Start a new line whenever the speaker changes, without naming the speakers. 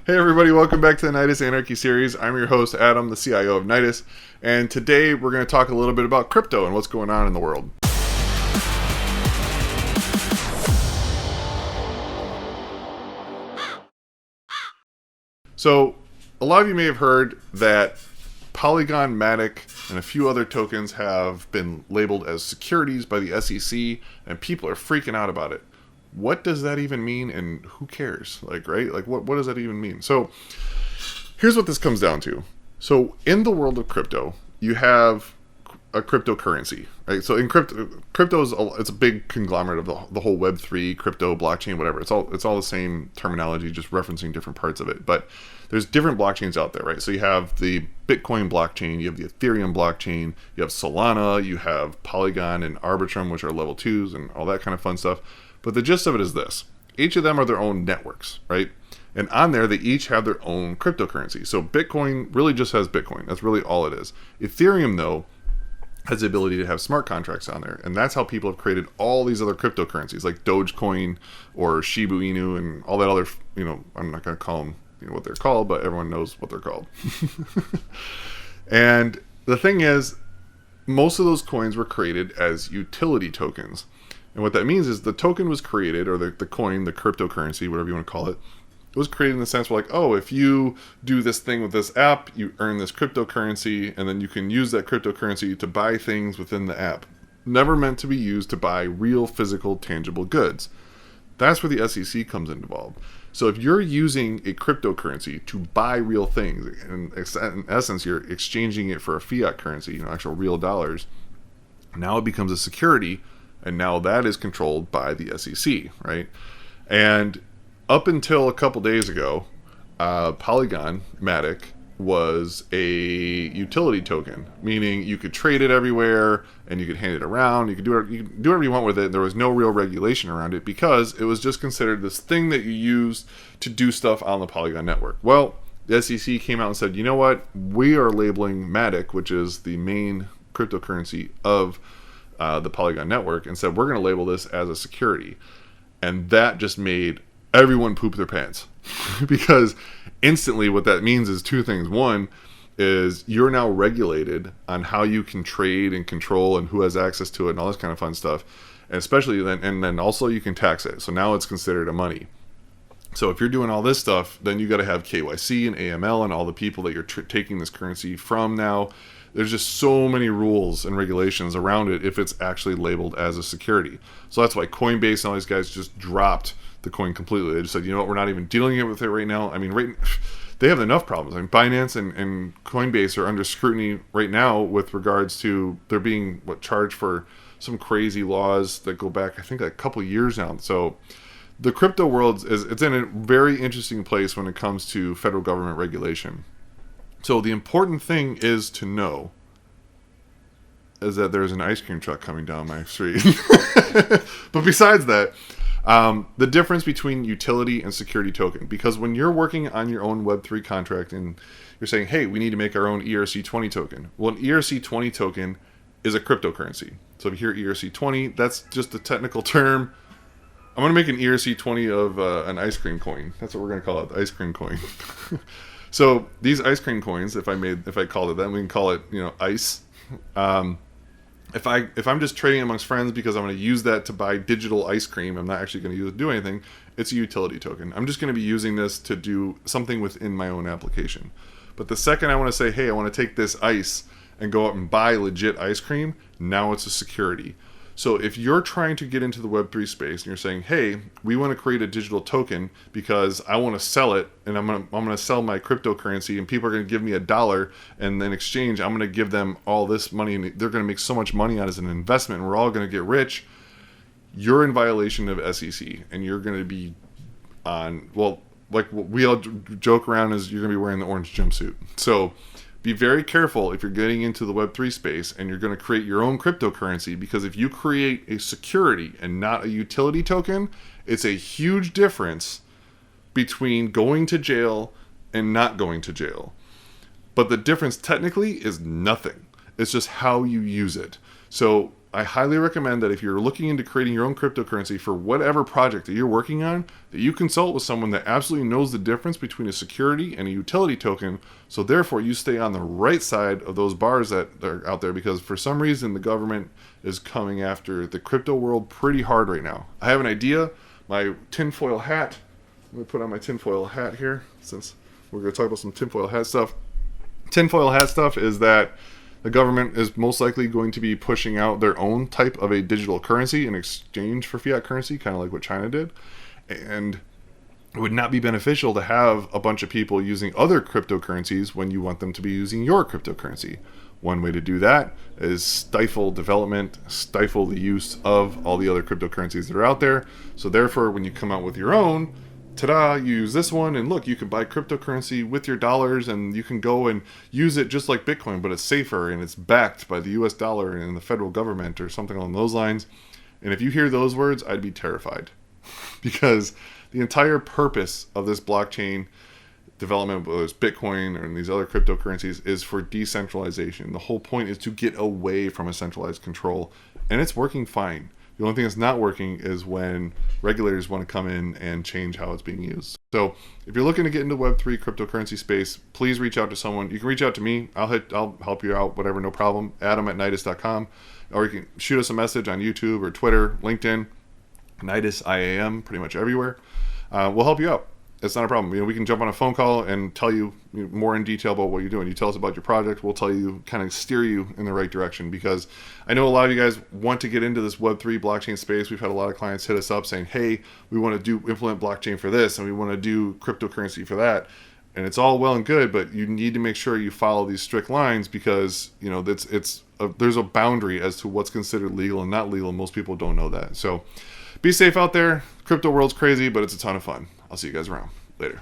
Hey everybody, welcome back to the Nidus Anarchy series. I'm your host, Adam, the CIO of Nidus, and today we're going to talk a little bit about crypto and what's going on in the world. So, a lot of you may have heard that Polygon Matic and a few other tokens have been labeled as securities by the SEC, and people are freaking out about it. What does that even mean, and who cares? What does that even mean? So here's what this comes down to. So in the world of crypto, you have a cryptocurrency, right? So in crypto it's a big conglomerate of the whole Web3, crypto, blockchain, whatever. It's all the same terminology, just referencing different parts of it. But there's different blockchains out there, right? So you have the Bitcoin blockchain, you have the Ethereum blockchain, you have Solana, you have Polygon and Arbitrum, which are level 2s and all that kind of fun stuff. But the gist of it is this. Each of them are their own networks, right? And on there, they each have their own cryptocurrency. So Bitcoin really just has Bitcoin. That's really all it is. Ethereum, though, has the ability to have smart contracts on there. And that's how people have created all these other cryptocurrencies, like Dogecoin or Shiba Inu and all that other, I'm not going to call them what they're called, but everyone knows what they're called. And the thing is, most of those coins were created as utility tokens. And what that means is the token was created, or the coin, the cryptocurrency, whatever you want to call it, was created in the sense where if you do this thing with this app, you earn this cryptocurrency, and then you can use that cryptocurrency to buy things within the app. Never meant to be used to buy real, physical, tangible goods. That's where the SEC comes involved. So if you're using a cryptocurrency to buy real things, in essence, you're exchanging it for a fiat currency, actual real dollars, now it becomes a security. And now that is controlled by the SEC, right? And up until a couple days ago, Polygon Matic was a utility token, meaning you could trade it everywhere and you could hand it around. You could do whatever you want with it. And there was no real regulation around it because it was just considered this thing that you use to do stuff on the Polygon network. Well, the SEC came out and said, you know what? We are labeling Matic, which is the main cryptocurrency of the Polygon network, and said we're going to label this as a security. And that just made everyone poop their pants because instantly what that means is two things. One is you're now regulated on how you can trade and control and who has access to it and all this kind of fun stuff, and especially then also you can tax it. So now it's considered a money. So if you're doing all this stuff, then you got to have KYC and AML and all the people that you're taking this currency from now. There's just so many rules and regulations around it if it's actually labeled as a security. So that's why Coinbase and all these guys just dropped the coin completely. They just said, we're not even dealing with it right now. I mean, they have enough problems. I mean, Binance and Coinbase are under scrutiny right now with regards to they're being charged for some crazy laws that go back, I think, a couple years now. So the crypto world it's in a very interesting place when it comes to federal government regulation. So the important thing is to know is that there's an ice cream truck coming down my street. But besides that, the difference between utility and security token, because when you're working on your own Web3 contract and you're saying, hey, we need to make our own ERC20 token. Well, an ERC20 token is a cryptocurrency. So if you hear ERC20, that's just a technical term. I'm going to make an ERC20 of an ice cream coin. That's what we're going to call it, the ice cream coin. So these ice cream coins, if I called it that, we can call it, ice. If I'm just trading amongst friends because I'm going to use that to buy digital ice cream, I'm not actually going to use it to do anything. It's a utility token. I'm just going to be using this to do something within my own application. But the second I want to say, hey, I want to take this ice and go out and buy legit ice cream, now it's a security. So if you're trying to get into the Web3 space and you're saying, hey, we want to create a digital token because I want to sell it and I'm going to sell my cryptocurrency and people are going to give me $1 and in exchange I'm going to give them all this money and they're going to make so much money on it as an investment and we're all going to get rich, you're in violation of SEC and you're going to be on, like what we all joke around is you're going to be wearing the orange jumpsuit. So be very careful if you're getting into the Web3 space and you're going to create your own cryptocurrency, because if you create a security and not a utility token, it's a huge difference between going to jail and not going to jail. But the difference technically is nothing. It's just how you use it. So I highly recommend that if you're looking into creating your own cryptocurrency for whatever project that you're working on, that you consult with someone that absolutely knows the difference between a security and a utility token, so therefore you stay on the right side of those bars that are out there, because for some reason the government is coming after the crypto world pretty hard right now. I have an idea. My tinfoil hat. Let me put on my tinfoil hat here, since we're going to talk about some tinfoil hat stuff. Tinfoil hat stuff is that the government is most likely going to be pushing out their own type of a digital currency in exchange for fiat currency, kind of like what China did. And it would not be beneficial to have a bunch of people using other cryptocurrencies when you want them to be using your cryptocurrency. One way to do that is stifle development, stifle the use of all the other cryptocurrencies that are out there. So therefore, when you come out with your own, ta-da, you use this one, and look, you can buy cryptocurrency with your dollars, and you can go and use it just like Bitcoin, but it's safer, and it's backed by the US dollar and the federal government or something along those lines. And if you hear those words, I'd be terrified. Because the entire purpose of this blockchain development, whether it's Bitcoin or these other cryptocurrencies, is for decentralization. The whole point is to get away from a centralized control, and it's working fine. The only thing that's not working is when regulators want to come in and change how it's being used. So if you're looking to get into Web3 cryptocurrency space, please reach out to someone. You can reach out to me. I'll help you out, whatever, no problem. Adam@nidus.com. Or you can shoot us a message on YouTube or Twitter, LinkedIn, Nidus IAM, pretty much everywhere. We'll help you out. It's not a problem. We can jump on a phone call and tell you more in detail about what you're doing. You tell us about your project, we'll tell you, kind of steer you in the right direction, because I know a lot of you guys want to get into this Web3 blockchain space. We've had a lot of clients hit us up saying, hey, we want to implement blockchain for this, and we want to do cryptocurrency for that. And it's all well and good, but you need to make sure you follow these strict lines, because there's a boundary as to what's considered legal and not legal, and most people don't know that. So be safe out there. Crypto world's crazy, but it's a ton of fun. I'll see you guys around. Later.